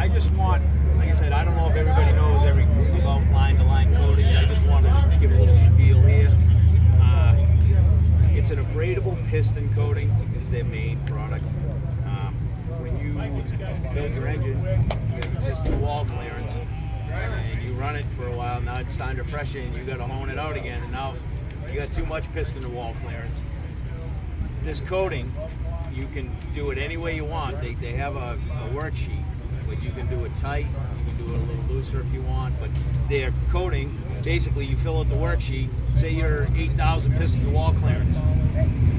I just want, like I said, I don't know if everybody knows everything about line-to-line coating. I just want to give a little spiel here. It's an abradable piston coating is their main product. When you build your engine, you have a piston wall clearance, and you run it for a while. Now it's time to freshen. You got to hone it out again, and now you got too much piston to wall clearance. This coating, you can do it any way you want. They have a worksheet, but you can do it tight, you can do it a little looser if you want, but their coating, basically you fill out the worksheet, say you're 8,000 piston to wall clearance.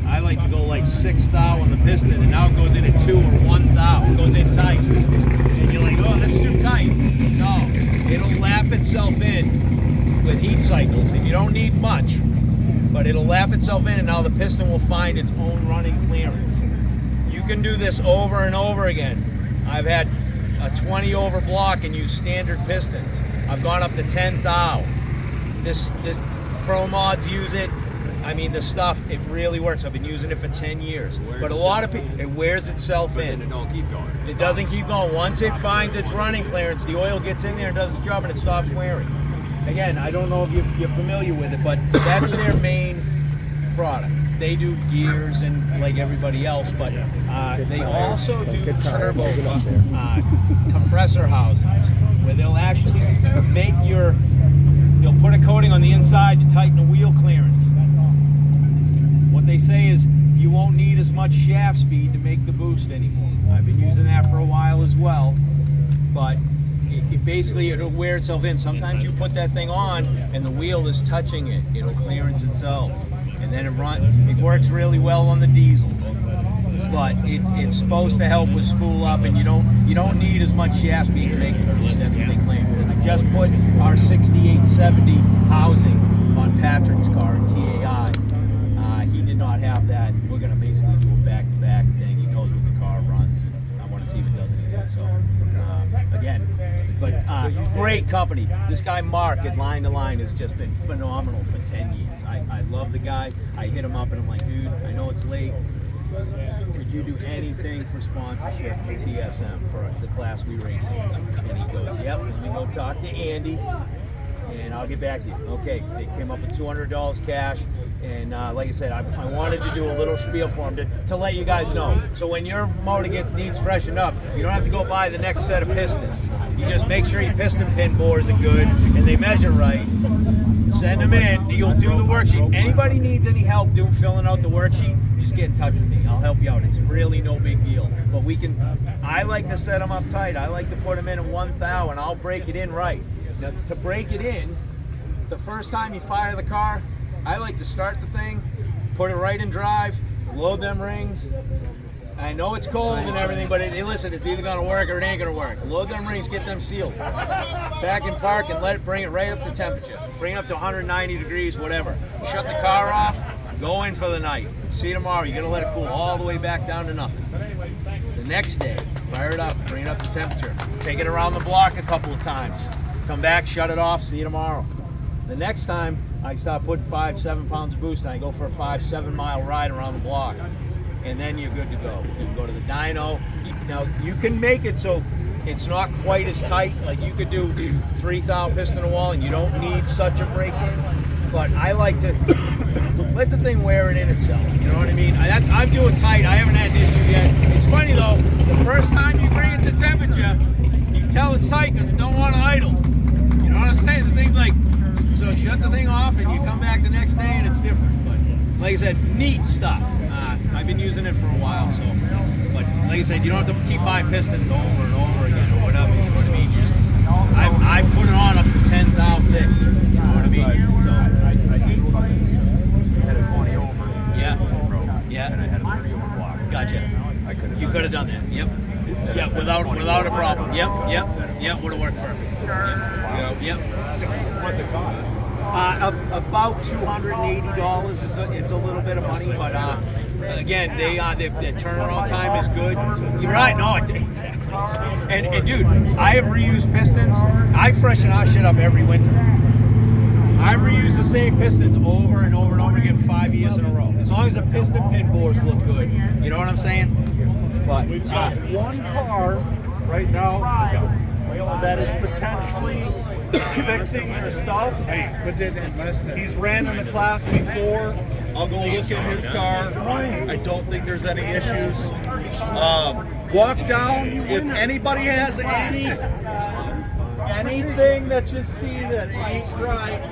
I like to go like 6 thou on the piston, and now it goes in at 2 or 1 thou. It goes in tight. And you're like, oh, that's too tight. No, it'll lap itself in with heat cycles, and you don't need much, but it'll lap itself in, and now the piston will find its own running clearance. You can do this over and over again. I've had a 20 over block and use standard pistons. I've gone up to 10 thou. This Pro Mods use it. I mean, the stuff, it really works. I've been using it for 10 years. But a lot of people, it wears itself in. It don't keep going. It doesn't keep going. Once it finds its running clearance, the oil gets in there and does its job, and it stops wearing. Again, I don't know if you're familiar with it, but that's their main product. They do gears and like everybody else, but they also do turbo compressor housings, where they'll actually make they'll put a coating on the inside to tighten the wheel clearance. What they say is you won't need as much shaft speed to make the boost anymore. I've been using that for a while as well, but it basically, it'll wear itself in. Sometimes you put that thing on and the wheel is touching it. It'll clearance itself. And then it works really well on the diesels. But it's supposed to help with spool up, and you don't need as much shaft speed to make the boost that they claim. I just put our 6870 housing on Patrick's car in TAI. He did not have that. We're going to basically do a back-to-back thing. He knows what the car runs, and I want to see if it does anything. So, again, but great company. This guy Mark at Line to Line has just been phenomenal for 10 years. I love the guy. I hit him up and I'm like, dude, I know it's late. Could you do anything for sponsorship for TSM, for the class we race in? And he goes, yep, let me go talk to Andy and I'll get back to you. Okay, they came up with $200 cash. And like I said, I wanted to do a little spiel for him to let you guys know. So when your motor needs freshened up, you don't have to go buy the next set of pistons. You just make sure your piston pin bores are good and they measure right. Send them in. You'll do the worksheet. Anybody needs any help filling out the worksheet, just get in touch with me. I'll help you out. It's really no big deal. But I like to set them up tight. I like to put them in 1 thou, and I'll break it in right. Now, to break it in, the first time you fire the car, I like to start the thing, put it right in drive, load them rings. I know it's cold and everything, but listen, it's either going to work or it ain't going to work. Load them rings, get them sealed. Back in park and bring it right up to temperature. Bring it up to 190 degrees, whatever. Shut the car off, go in for the night. See you tomorrow. You're going to let it cool all the way back down to nothing. The next day, fire it up, bring it up to temperature. Take it around the block a couple of times. Come back, shut it off, see you tomorrow. The next time, I start putting 5-7 pounds of boost, and I go for a 5-7 mile ride around the block, and then you're good to go. You can go to the dyno. Now you can make it so it's not quite as tight. Like you could do 3 thou piston to wall, and you don't need such a break-in. But I like to let the thing wear it in itself. You know what I mean? I'm doing tight. I haven't had an issue yet. It's funny though. The first time you bring it to temperature, you tell it's tight because you don't want to idle. You know what I'm saying? The thing's like. So shut the thing off and you come back the next day and it's different. But like I said, neat stuff. I've been using it for a while, so. But like I said, you don't have to keep buying pistons over and over again or whatever. You know what I mean? I put it on up to 10 thou thick. You know what I mean? So I had a 20 over. Yeah. Yeah. And I had a 30 over block. Gotcha. You could have done that. Yep. Yep. Without a problem. Yep. Would have worked perfect. Yep. What's it cost? About $280. It's a little bit of money, but again, their turnaround time is good. You're right. No, exactly. And dude, I have reused pistons. I freshen our shit up every winter. I reuse the same pistons over and over and over again 5 years in a row. As long as the piston pin bores look good. You know what I'm saying? But we've got one car right now that is potentially fixing your stuff. He's ran in the class before. I'll go look at his car. I don't think there's any issues. Walk down. If anybody has anything that you see that ain't right,